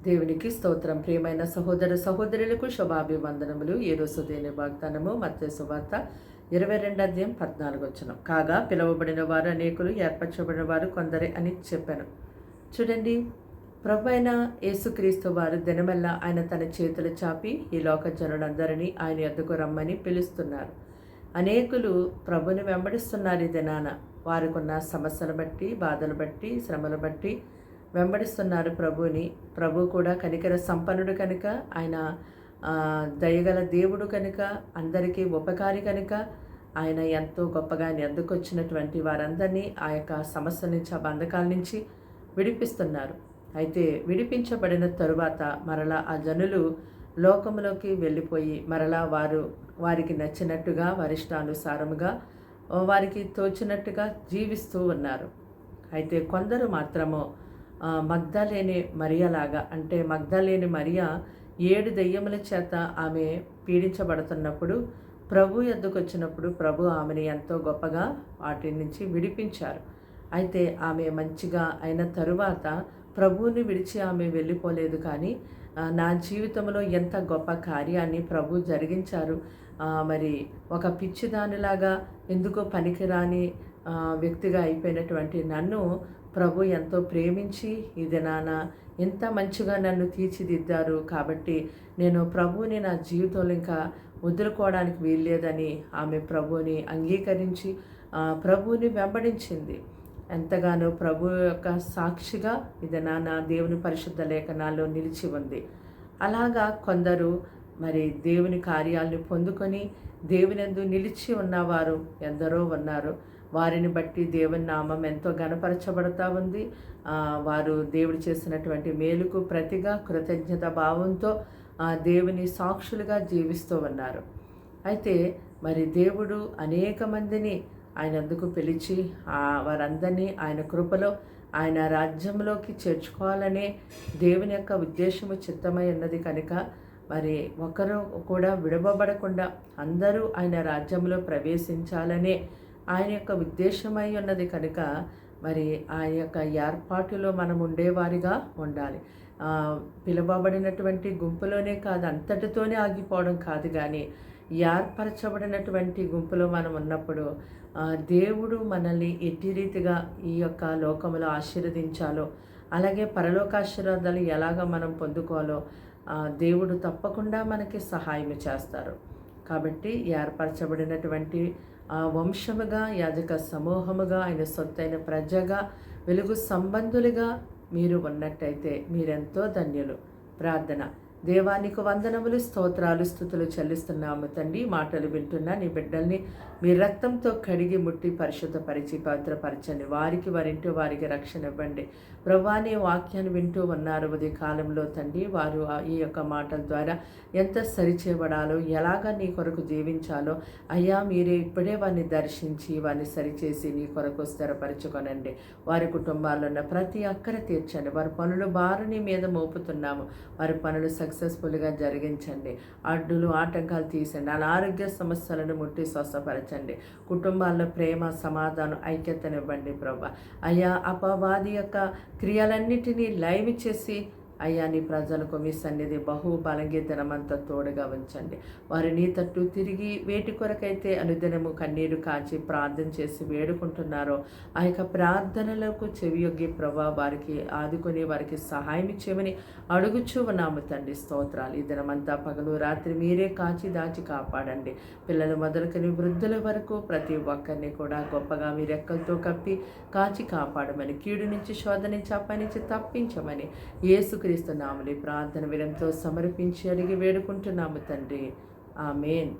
దేవునికి స్తోత్రం. ప్రియమైన సహోదర సహోదరులకు శుభాభివందనములు. ఈరోజు దేని వాగ్దానము మత్తయి సువార్త 22:14 కాగా పిలువబడిన వారు అనేకులు, ఏర్పరచబడిన వారు కొందరే అని చెప్పాను. చూడండి, ప్రభు అయిన యేసుక్రీస్తు వారు దినమెల్లా ఆయన తన చేతులు చాపి ఈ లోక జనులందరినీ ఆయన యొద్దకు రమ్మని పిలుస్తున్నారు. అనేకులు ప్రభుని వెంబడిస్తున్నారు. ఈ దినాన వారికున్న సమస్యలు బట్టి, బాధలు బట్టి, శ్రమలు బట్టి వెంబడిస్తున్నారు ప్రభుని. ప్రభు కూడా కనికర సంపన్నుడు కనుక, ఆయన దయగల దేవుడు కనుక, అందరికీ ఉపకారి కనుక ఆయన ఎంతో గొప్పగా ఆయన ఎద్దుకు వచ్చినటువంటి వారందరినీ ఆ యొక్క సమస్య నుంచి, ఆ బంధకాల నుంచి విడిపిస్తున్నారు. అయితే విడిపించబడిన తరువాత మరలా ఆ జనులు లోకంలోకి వెళ్ళిపోయి మరలా వారికి నచ్చినట్టుగా, వారిష్టానుసారముగా, వారికి తోచినట్టుగా జీవిస్తూ ఉన్నారు. అయితే కొందరు మాత్రము మగ్దలేని మరియలాగా, అంటే మగ్దలేని మరియ 7 దెయ్యముల చేత ఆమె పీడించబడుతున్నప్పుడు ప్రభు యొద్దకు వచ్చినప్పుడు ప్రభు ఆమెను ఎంతో గొప్పగా వాటి నుంచి విడిపించారు. అయితే ఆమె మంచిగా అయిన తరువాత ప్రభువుని విడిచి ఆమె వెళ్ళిపోలేదు. కానీ నా జీవితంలో ఎంత గొప్ప కార్యాన్ని ప్రభు జరిగించారు. మరి ఒక పిచ్చిదానిలాగా ఎందుకో పనికిరాని వ్యక్తిగా అయిపోయినటువంటి నన్ను ప్రభు ఎంతో ప్రేమించి ఈ దినాన ఎంత మంచిగా నన్ను తీర్చిదిద్దారు. కాబట్టి నేను ప్రభువుని నా జీవితంలో ఇంకా వదులుకోవడానికి వీల్లేదని ఆమె ప్రభువుని అంగీకరించి ప్రభువుని వెంబడించింది. ఎంతగానో ప్రభు యొక్క సాక్షిగా ఈ దినాన దేవుని పరిశుద్ధ లేఖనాల్లో నిలిచి ఉంది. అలాగా కొందరు మరి దేవుని కార్యాలను పొందుకొని దేవునియందు నిలిచి ఉన్నవారు ఎందరో ఉన్నారు. వారిని బట్టి దేవుని నామం ఎంతో ఘనపరచబడతా ఉంది. వారు దేవుడు చేసినటువంటి మేలుకు ప్రతిగా కృతజ్ఞత భావంతో దేవుని సాక్షులుగా జీవిస్తూ ఉన్నారు. అయితే మరి దేవుడు అనేక మందిని ఆయన అందుకు పిలిచి వారందరినీ ఆయన కృపలో, ఆయన రాజ్యంలోకి చేర్చుకోవాలనే దేవుని యొక్క ఉద్దేశము చిత్తమై ఉన్నది కనుక మరి ఒకరు కూడా విడవబడకుండా అందరూ ఆయన రాజ్యంలో ప్రవేశించాలనే ఆయన యొక్క ఉద్దేశమై ఉన్నది కనుక మరి ఆయన యొక్క ఏర్పాటులో మనం ఉండేవారిగా ఉండాలి. పిలువబడినటువంటి గుంపులోనే కాదు, అంతటితోనే ఆగిపోవడం కాదు, కానీ ఏర్పరచబడినటువంటి గుంపులో మనం ఉన్నప్పుడు దేవుడు మనల్ని ఎట్టి రీతిగా ఈ యొక్క లోకములో ఆశీర్వదించాలో, అలాగే పరలోక ఆశీర్వాదాలు ఎలాగ మనం పొందుకోవాలో దేవుడు తప్పకుండా మనకి సహాయం చేస్తారు. కాబట్టి ఏర్పరచబడినటువంటి వంశముగా, యాజక సమూహముగా, ఆయన సొత్తైన ప్రజగా, వెలుగు సంబంధులుగా మీరు ఉన్నట్టయితే మీరెంతో ధన్యులు. ప్రార్థన. దేవానికి వందనములు, స్తోత్రాలు, స్తుతులు చెల్లిస్తున్నాము తండ్రి. మాటలు వింటున్న నీ బిడ్డల్ని మీ రక్తంతో కడిగి ముట్టి పరిశుద్ధపరిచి పవిత్రపరచండి. వారింటూ వారికి రక్షణ ఇవ్వండి. ప్రభువా, నీ వాక్యాన్ని వింటూ ఉన్నారు ఉదయ కాలంలో తండ్రి. వారు ఈ యొక్క మాటల ద్వారా ఎంత సరిచేయబడాలో, ఎలాగ నీ కొరకు జీవించాలో అయ్యా మీరే ఇప్పుడే వారిని దర్శించి వారిని సరిచేసి నీ కొరకు స్థిరపరచుకొనండి. వారి కుటుంబాల్లో ఉన్న ప్రతి అక్కర తీర్చండి. వారి పనులు భారం నీ మీద మోపుతున్నాము. వారి పనులు సక్సెస్ఫుల్గా జరిగించండి. అడ్డులు ఆటంకాలు తీసండి. అనారోగ్య సమస్యలను ముట్టి స్వస్థపరచండి. కుటుంబాల్లో ప్రేమ, సమాధానం, ఐక్యతనివ్వండి ప్రభా. అయ్యా అపవాది యొక్క క్రియలన్నిటినీ లైవ్ చేసి అయ్యా నీ ప్రజలకు మీ సన్నిధి బహుబలంగా దినమంతా తోడుగా ఉంచండి. వారు నీ తట్టు తిరిగి వేటి కొరకైతే అనుదినము కన్నీరు కాచి ప్రార్థన చేసి వేడుకుంటున్నారో ఆ యొక్క ప్రార్థనలకు చెవియొగ్గి ప్రభా వారికి ఆదుకొని వారికి సహాయం ఇచ్చేమని అడుగుచూ ఉన్నాము తండ్రి. స్తోత్రాలు. ఈ దినమంతా పగలు రాత్రి మీరే కాచి దాచి కాపాడండి. పిల్లలు మొదలుకొని వృద్ధుల వరకు ప్రతి ఒక్కరిని కూడా గొప్పగా మీ రెక్కలతో కప్పి కాచి కాపాడమని, కీడు నుంచి, శోధ నుంచి, అప్పటి తప్పించమని యేసుక్రీస్తు నామములో ప్రార్థన వినంతో సమర్పించి అడిగి వేడుకుంటున్నాము తండ్రి. ఆమేన్.